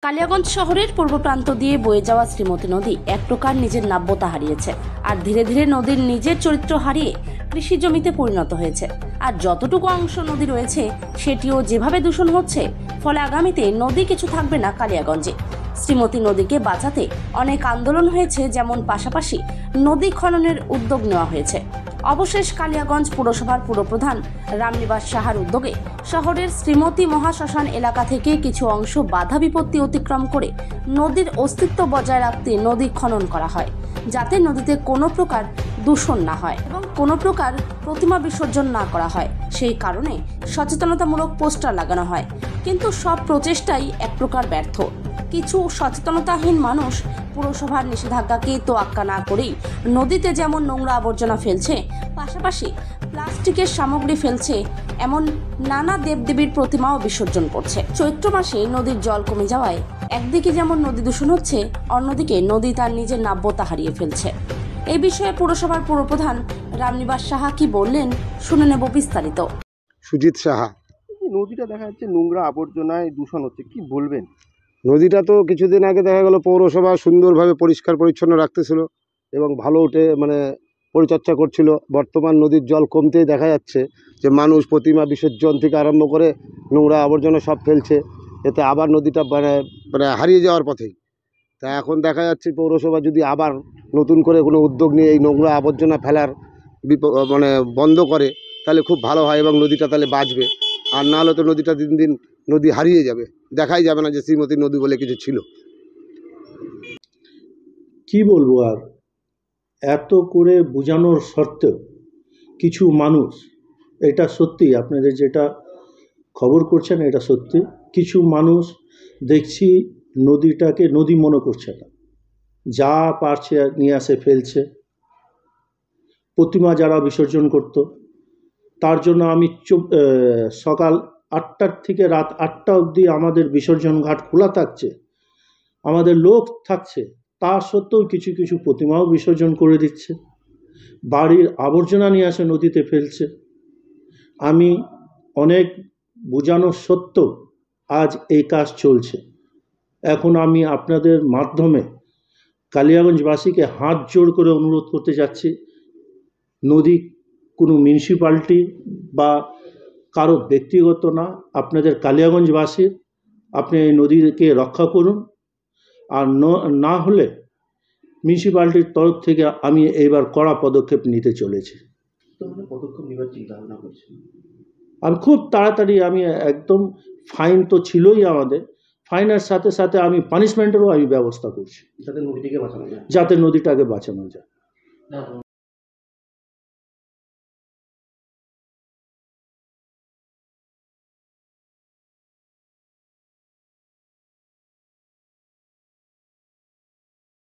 কালিয়াগঞ্জ শহরের পূর্ব প্রান্ত দিয়ে বয়ে যাওয়া শ্রীমতী নদী এক প্রকার নিজের নাব্যতা হারিয়েছে আর ধীরে ধীরে নদীর নিজের চরিত্র হারিয়ে কৃষি জমিতে পরিণত হয়েছে। আর যতটুকু অংশ নদী রয়েছে সেটিও যেভাবে দূষণ হচ্ছে, ফলে আগামীতে নদী কিছু থাকবে না কালিয়াগঞ্জে। শ্রীমতী নদীকে বাঁচাতে অনেক আন্দোলন হয়েছে, যেমন পাশাপাশি নদী খননের উদ্যোগ নেওয়া হয়েছে। অবশেষ কালিয়াগঞ্জ পুরসভার পুরপ্রধান রামনিবাস সাহার উদ্যোগে শহরের শ্রীমতী মহাশ্মশান এলাকা থেকে কিছু অংশ বাধা বিপত্তি অতিক্রম করে নদীর অস্তিত্ব বজায় রাখতে নদী খনন করা হয়, যাতে নদীতে কোনো প্রকার দূষণ না হয় এবং কোনো প্রকার প্রতিমা বিসর্জন না করা হয়। সেই কারণে সচেতনতামূলক পোস্টার লাগানো হয়, কিন্তু সব প্রচেষ্টাই এক প্রকার ব্যর্থ। কিছু সচেতনতাহীন মানুষ পুরসভার নিষেধাজ্ঞাকে তোয়াক্কা না করেই নদীতে যেমন নোংরা আবর্জনা ফেলছে, পাশাপাশি প্লাস্টিকের সামগ্রী ফেলছে, এমন নানা দেবদেবীর প্রতিমাও বিসর্জন করছে। চৈত্র মাসে নদীর জল কমে যাওয়ায় একদিকে যেমন নদী দূষণ হচ্ছে, অন্যদিকে নদী তার নিজের নাব্যতা হারিয়ে ফেলছে। এই বিষয়ে পুরসভার পুরপ্রধান রামনিবাস সাহা কি বললেন, শুনে নেব বিস্তারিত। সুজিত সাহা। নদীটা দেখা যাচ্ছে নোংরা আবর্জনায় দূষণ হচ্ছে, কি বলবেন? নদীটা তো কিছুদিন আগে দেখা গেল পৌরসভা সুন্দরভাবে পরিষ্কার পরিচ্ছন্ন রাখতেছিল এবং ভালো উঠে পরিচর্যা করছিল। বর্তমান নদীর জল কমতেই দেখা যাচ্ছে যে মানুষ প্রতিমা বিসর্জন থেকে আরম্ভ করে নোংরা আবর্জনা সব ফেলছে, এতে আবার নদীটা হারিয়ে যাওয়ার পথেই। তা এখন দেখা যাচ্ছে পৌরসভা যদি আবার নতুন করে কোনো উদ্যোগ নিয়ে এই নোংরা আবর্জনা ফেলার বন্ধ করে, তাহলে খুব ভালো হয় এবং নদীটা তাহলে বাঁচবে। আর না হলে তো নদীটা দিন দিন নদী হারিয়ে যাবে, দেখাই যাবে না যে শ্রীমতী নদী বলে কিছু ছিল। কি বলবো আর, এত করে বোঝানোর সত্ত্বেও কিছু মানুষ, এটা সত্যি আপনাদের যেটা খবর করছেন এটা সত্যি, কিছু মানুষ দেখছি নদীটাকে নদী মনে করছে না, যা পারছে নিয়ে আসে ফেলছে। প্রতিমা যারা বিসর্জন করত, তার জন্য আমি সকাল 8টার থেকে রাত 8টা অবধি আমাদের বিসর্জন ঘাট খোলা থাকছে, আমাদের লোক থাকছে, তা সত্ত্বেও কিছু কিছু প্রতিমাও বিসর্জন করে দিচ্ছে, বাড়ির আবর্জনা নিয়ে আসে নদীতে ফেলছে। আমি অনেক বোঝানোর সত্ত্বেও আজ এই কাজ চলছে। এখন আমি আপনাদের মাধ্যমে কালিয়াগঞ্জবাসীকে হাত জোড় করে অনুরোধ করতে যাচ্ছি, নদী কোনো মিউনিসিপ্যালিটি বা কারো ব্যক্তিগত না, আপনাদের কালিয়াগঞ্জবাসীর, আপনি এই নদীকে রক্ষা করুন। আর না হলে মিউনিসিপ্যালিটির তরফ থেকে আমি এইবার কড়া পদক্ষেপ নিতে চলেছি। পদক্ষেপ নেওয়ার চিন্তা ভাবনা করছেন? আমি খুব তাড়াতাড়ি, আমি একদম, ফাইন তো ছিলই আমাদের, ফাইনের সাথে সাথে আমি পানিশমেন্টেরও ব্যবস্থা করছি, যাতে নদীটাকে বাঁচানো যায়। যাতে নদীটাকে বাঁচানো যায়।